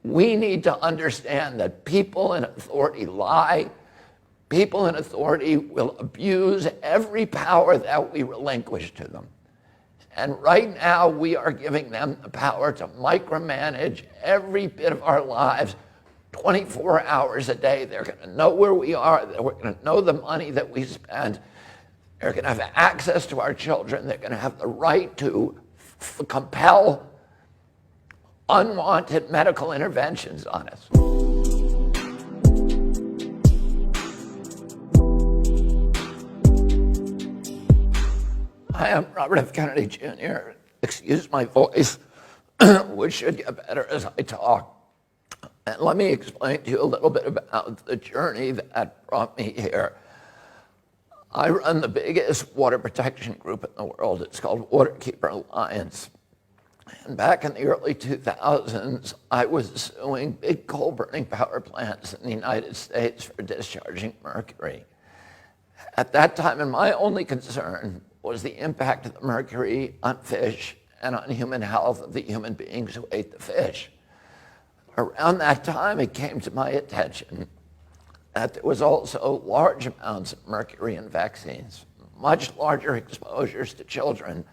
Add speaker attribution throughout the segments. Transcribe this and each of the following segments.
Speaker 1: We need to understand that people in authority lie. People in authority will abuse every power that we relinquish to them. And right now, we are giving them the power to micromanage every bit of our lives 24 hours a day. They're going to know where we are. They're going to know the money that we spend. They're going to have access to our children. They're going to have the right to compel unwanted medical interventions on us. Hi, I'm Robert F. Kennedy Jr. Excuse my voice, which should get better as I talk. And let me explain to you a little bit about the journey that brought me here. I run the biggest water protection group in the world. It's called Waterkeeper Alliance. And back in the early 2000s, I was suing big coal-burning power plants in the United States for discharging mercury. At that time, and my only concern was the impact of the mercury on fish and on human health of the human beings who ate the fish. Around that time, it came to my attention that there was also large amounts of mercury in vaccines, much larger exposures to children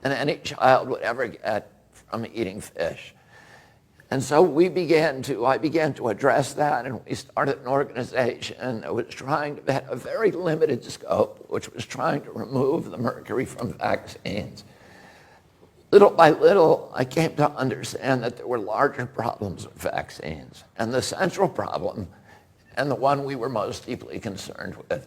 Speaker 1: than any child would ever get from eating fish. And so I began to address that, and we started an organization that was trying to have a very limited scope, which was trying to remove the mercury from vaccines. Little by little, I came to understand that there were larger problems with vaccines. And the central problem, and the one we were most deeply concerned with,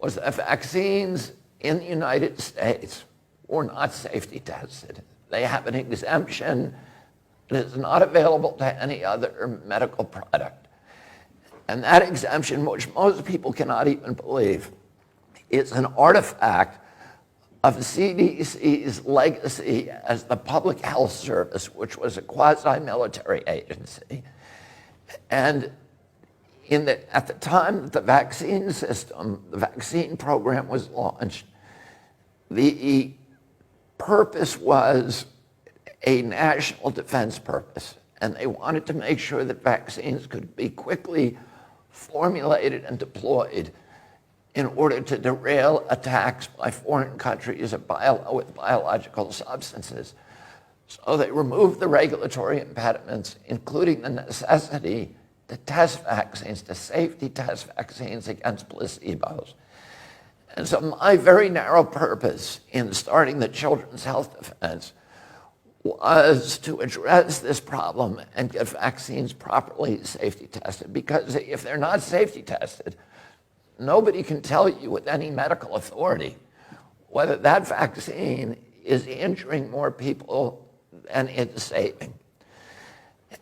Speaker 1: was that vaccines in the United States were not safety tested. They have an exemption that is not available to any other medical product. And that exemption, which most people cannot even believe, is an artifact of CDC's legacy as the Public Health Service, which was a quasi-military agency. And at the time that the vaccine system, the vaccine program was launched, the purpose was a national defense purpose. And they wanted to make sure that vaccines could be quickly formulated and deployed in order to derail attacks by foreign countries with biological substances. So they removed the regulatory impediments, including the necessity to test vaccines, to safety test vaccines against placebos. And so my very narrow purpose in starting the Children's Health Defense was to address this problem and get vaccines properly safety tested. Because if they're not safety tested, nobody can tell you with any medical authority whether that vaccine is injuring more people than it's saving.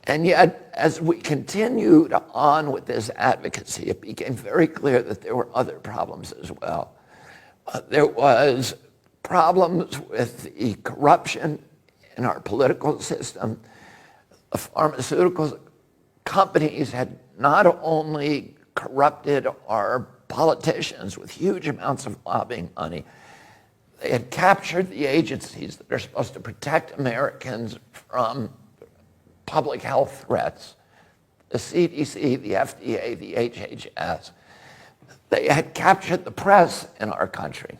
Speaker 1: And yet, as we continued on with this advocacy, it became very clear that there were other problems as well. There was problems with the corruption in our political system. The pharmaceutical companies had not only corrupted our politicians with huge amounts of lobbying money, they had captured the agencies that are supposed to protect Americans from public health threats, the CDC, the FDA, the HHS. They had captured the press in our country.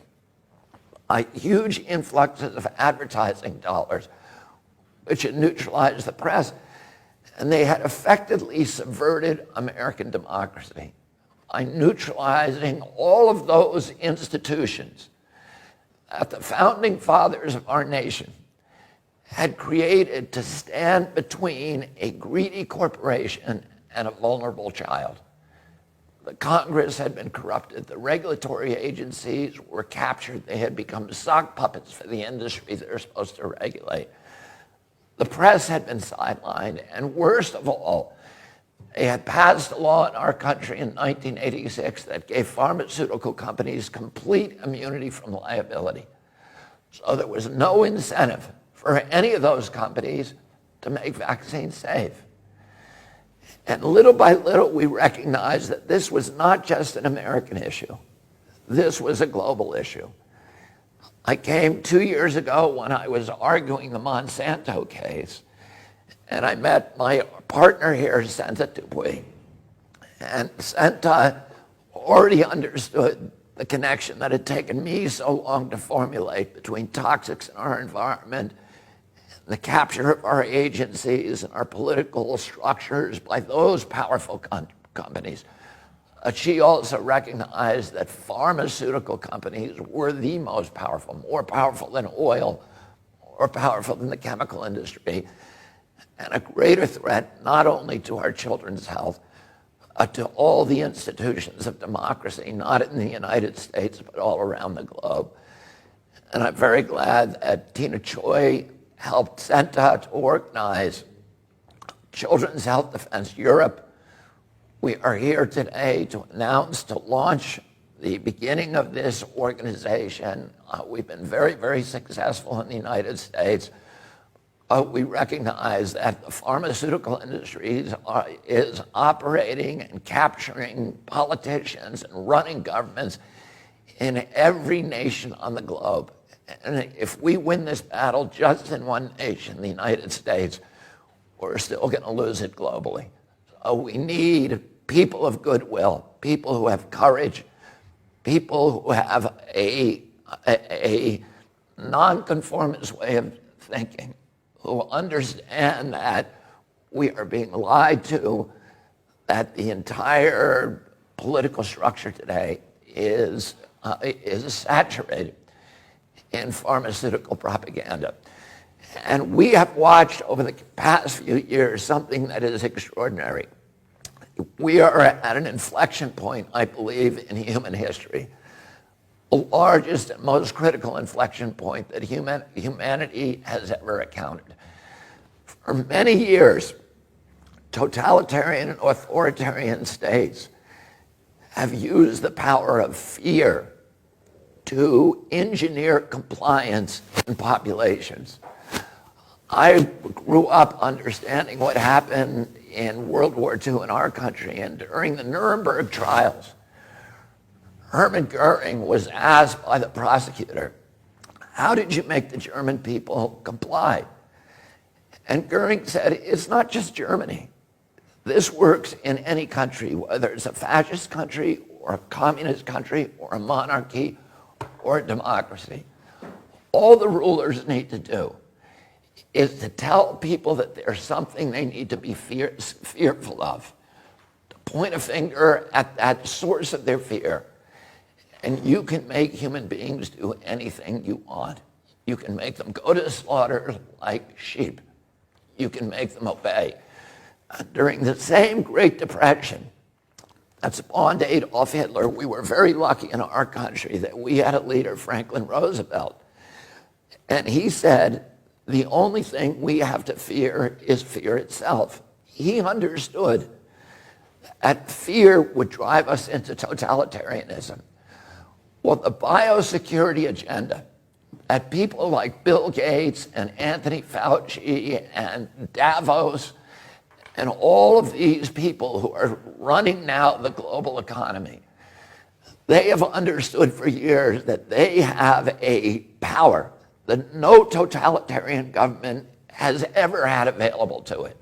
Speaker 1: Huge influxes of advertising dollars, which had neutralized the press. And they had effectively subverted American democracy by neutralizing all of those institutions that the founding fathers of our nation had created to stand between a greedy corporation and a vulnerable child. The Congress had been corrupted. The regulatory agencies were captured. They had become sock puppets for the industry they're supposed to regulate. The press had been sidelined. And worst of all, they had passed a law in our country in 1986 that gave pharmaceutical companies complete immunity from liability. So there was no incentive for any of those companies to make vaccines safe. And little by little, we recognized that this was not just an American issue. This was a global issue. I came 2 years ago when I was arguing the Monsanto case, and I met my partner here is Dupuy. And Senta already understood the connection that had taken me so long to formulate between toxics in our environment, the capture of our agencies and our political structures by those powerful companies. She also recognized that pharmaceutical companies were the most powerful, more powerful than oil, more powerful than the chemical industry, and a greater threat not only to our children's health, to all the institutions of democracy, not in the United States, but all around the globe. And I'm very glad that Tina Choi helped Senta to organize Children's Health Defense Europe. We are here today to announce, to launch the beginning of this organization. We've been very, very successful in the United States. We recognize that the pharmaceutical industry is operating and capturing politicians and running governments in every nation on the globe. And if we win this battle just in one nation, the United States, we're still going to lose it globally. So we need people of goodwill, people who have courage, people who have a nonconformist way of thinking, who understand that we are being lied to, that the entire political structure today is saturated in pharmaceutical propaganda. And we have watched over the past few years something that is extraordinary. We are at an inflection point, I believe, in human history. The largest and most critical inflection point that humanity has ever encountered. For many years, totalitarian and authoritarian states have used the power of fear to engineer compliance in populations. I grew up understanding what happened in World War II in our country, and during the Nuremberg trials, Hermann Goering was asked by the prosecutor, how did you make the German people comply? And Goering said, it's not just Germany. This works in any country, whether it's a fascist country or a communist country or a monarchy or a democracy. All the rulers need to do is to tell people that there's something they need to be fearful of, to point a finger at that source of their fear. And you can make human beings do anything you want. You can make them go to slaughter like sheep. You can make them obey. During the same Great Depression that spawned Adolf Hitler, we were very lucky in our country that we had a leader, Franklin Roosevelt. And he said, the only thing we have to fear is fear itself. He understood that fear would drive us into totalitarianism. Well, the biosecurity agenda that people like Bill Gates and Anthony Fauci and Davos and all of these people who are running now the global economy, they have understood for years that they have a power that no totalitarian government has ever had available to it,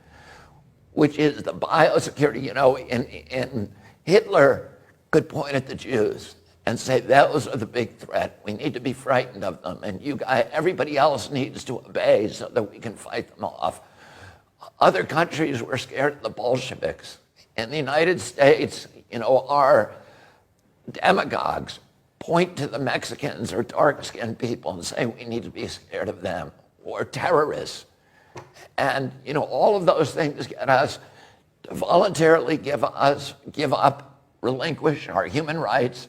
Speaker 1: which is the biosecurity. You know, in Hitler could point at the Jews and say, those are the big threat. We need to be frightened of them. And everybody else needs to obey so that we can fight them off. Other countries were scared of the Bolsheviks. In the United States, you know, our demagogues point to the Mexicans or dark-skinned people and say we need to be scared of them, or terrorists. And, you know, all of those things get us to voluntarily give up, relinquish our human rights,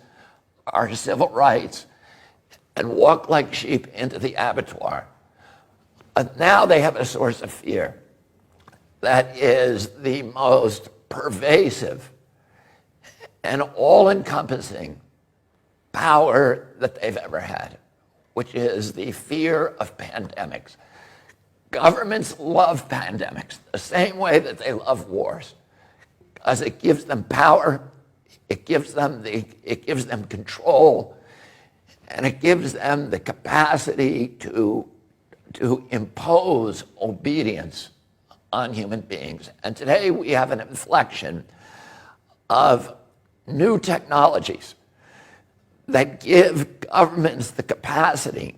Speaker 1: our civil rights, and walk like sheep into the abattoir. But now they have a source of fear that is the most pervasive and all-encompassing power that they've ever had, which is the fear of pandemics. Governments love pandemics the same way that they love wars, because it gives them power, it gives them control, and it gives them the capacity to impose obedience on human beings. And today we have an inflection of new technologies that give governments the capacity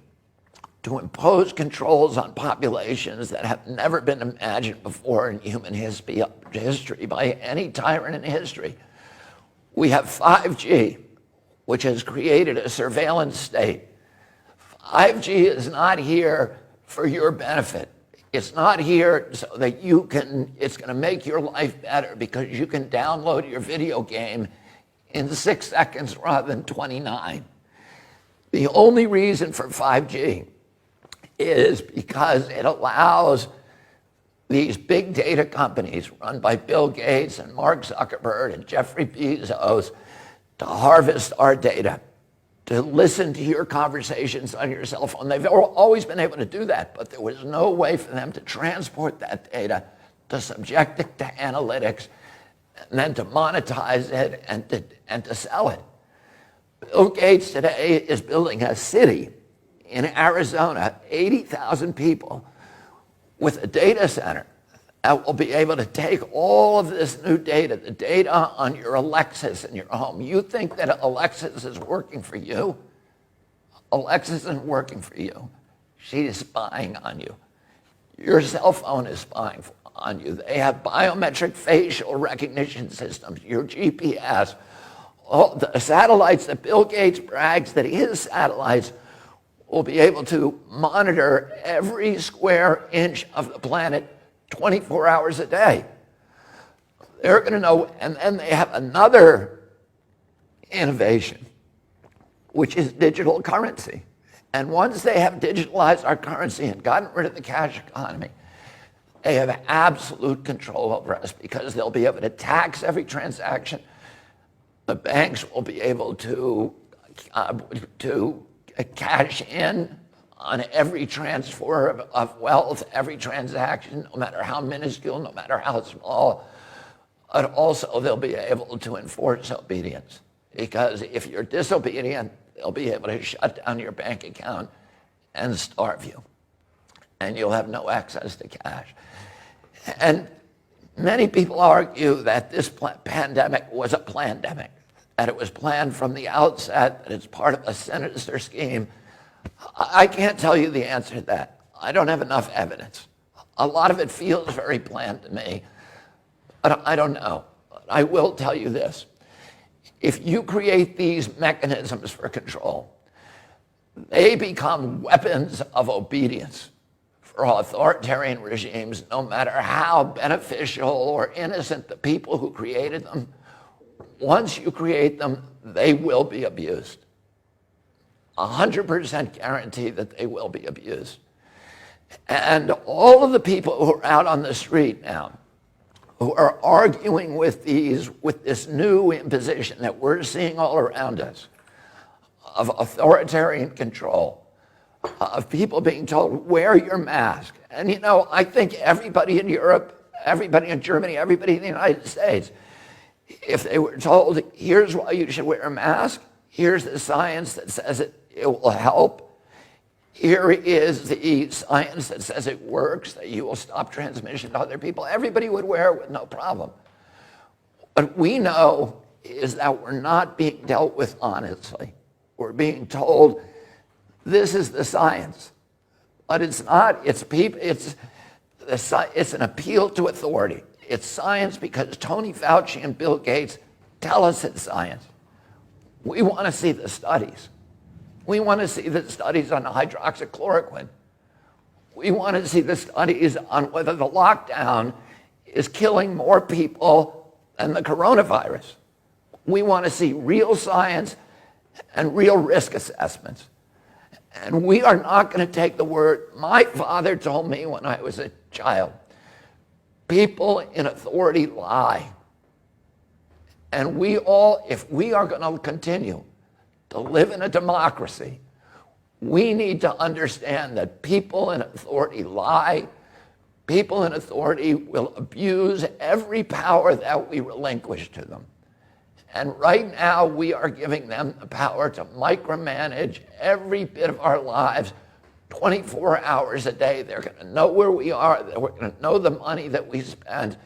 Speaker 1: to impose controls on populations that have never been imagined before in human history by any tyrant in history. We have 5G, which has created a surveillance state. 5G is not here for your benefit. It's not here so that it's going to make your life better because you can download your video game in 6 seconds rather than 29. The only reason for 5G is because it allows these big data companies run by Bill Gates and Mark Zuckerberg and Jeffrey Bezos to harvest our data, to listen to your conversations on your cell phone. They've always been able to do that, but there was no way for them to transport that data, to subject it to analytics, and then to monetize it and to sell it. Bill Gates today is building a city in Arizona, 80,000 people, with a data center that will be able to take all of this new data, the data on your Alexis in your home. You think that Alexis is working for you? Alexis isn't working for you. She's spying on you. Your cell phone is spying on you. They have biometric facial recognition systems, your GPS. All the satellites that Bill Gates brags that his satellites will be able to monitor every square inch of the planet 24 hours a day. They're going to know, and then they have another innovation, which is digital currency. And once they have digitalized our currency and gotten rid of the cash economy, they have absolute control over us because they'll be able to tax every transaction. The banks will be able to cash in on every transfer of wealth, every transaction, no matter how minuscule, no matter how small. But also they'll be able to enforce obedience, because if you're disobedient, they'll be able to shut down your bank account and starve you, and you'll have no access to cash. And many people argue that this pandemic was a plandemic, that it was planned from the outset, that it's part of a sinister scheme. I can't tell you the answer to that. I don't have enough evidence. A lot of it feels very planned to me, but I don't know. I will tell you this. If you create these mechanisms for control, they become weapons of obedience for authoritarian regimes, no matter how beneficial or innocent the people who created them. Once you create them, they will be abused. 100% guarantee that they will be abused. And all of the people who are out on the street now, who are arguing with this new imposition that we're seeing all around us of authoritarian control, of people being told, wear your mask. And you know, I think everybody in Europe, everybody in Germany, everybody in the United States, if they were told, here's why you should wear a mask, here's the science that says it will help, here is the science that says it works, that you will stop transmission to other people, everybody would wear it with no problem. What we know is that we're not being dealt with honestly. We're being told, this is the science. But it's not, it's an appeal to authority. It's science because Tony Fauci and Bill Gates tell us it's science. We want to see the studies. We want to see the studies on hydroxychloroquine. We want to see the studies on whether the lockdown is killing more people than the coronavirus. We want to see real science and real risk assessments. And we are not going to take the word. My father told me when I was a child, people in authority lie. And we all, if we are going to continue to live in a democracy, we need to understand that people in authority lie. People in authority will abuse every power that we relinquish to them. And right now, we are giving them the power to micromanage every bit of our lives 24 hours a day. They're going to know where we are. We're going to know the money that we spend.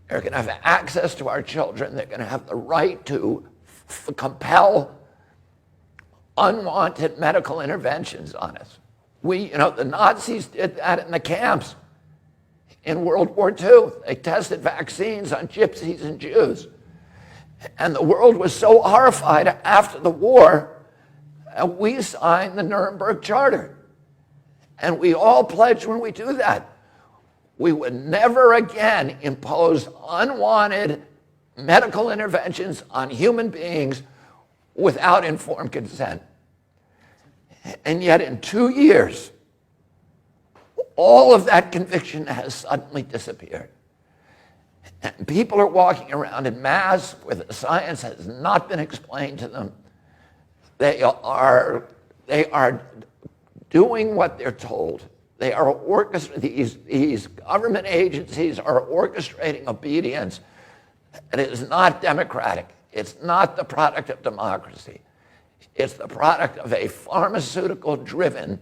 Speaker 1: They're going to have access to our children. They're going to have the right to compel unwanted medical interventions on us. The Nazis did that in the camps in World War II. They tested vaccines on gypsies and Jews. And the world was so horrified after the war, we signed the Nuremberg Charter. And we all pledged when we do that, we would never again impose unwanted medical interventions on human beings without informed consent. And yet in 2 years, all of that conviction has suddenly disappeared. And people are walking around in mass where the science has not been explained to them. They are doing what they're told. They are these government agencies are orchestrating obedience. It is not democratic. It's not the product of democracy. It's the product of a pharmaceutical-driven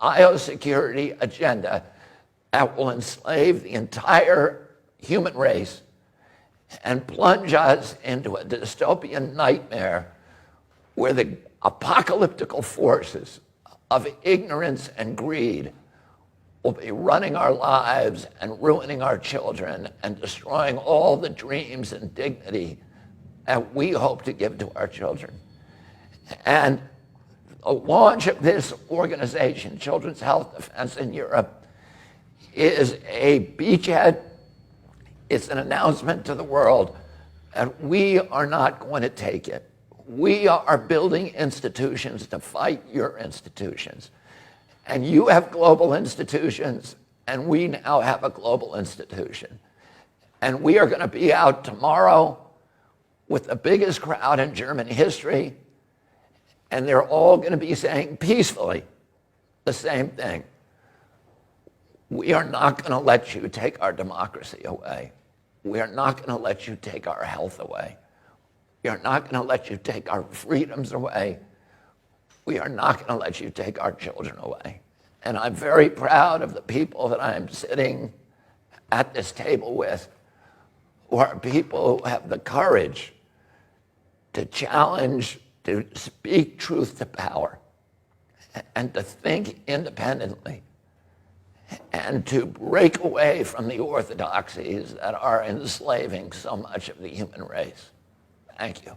Speaker 1: biosecurity agenda that will enslave the entire human race and plunge us into a dystopian nightmare where the apocalyptical forces of ignorance and greed will be running our lives and ruining our children and destroying all the dreams and dignity that we hope to give to our children. And the launch of this organization, Children's Health Defense in Europe, is a beachhead. It's an announcement to the world that we are not going to take it. We are building institutions to fight your institutions. And you have global institutions, and we now have a global institution. And we are going to be out tomorrow with the biggest crowd in German history, and they're all going to be saying peacefully the same thing. We are not going to let you take our democracy away. We are not going to let you take our health away. We are not going to let you take our freedoms away. We are not going to let you take our children away. And I'm very proud of the people that I'm sitting at this table with, who are people who have the courage to challenge, to speak truth to power, and to think independently, and to break away from the orthodoxies that are enslaving so much of the human race. Thank you.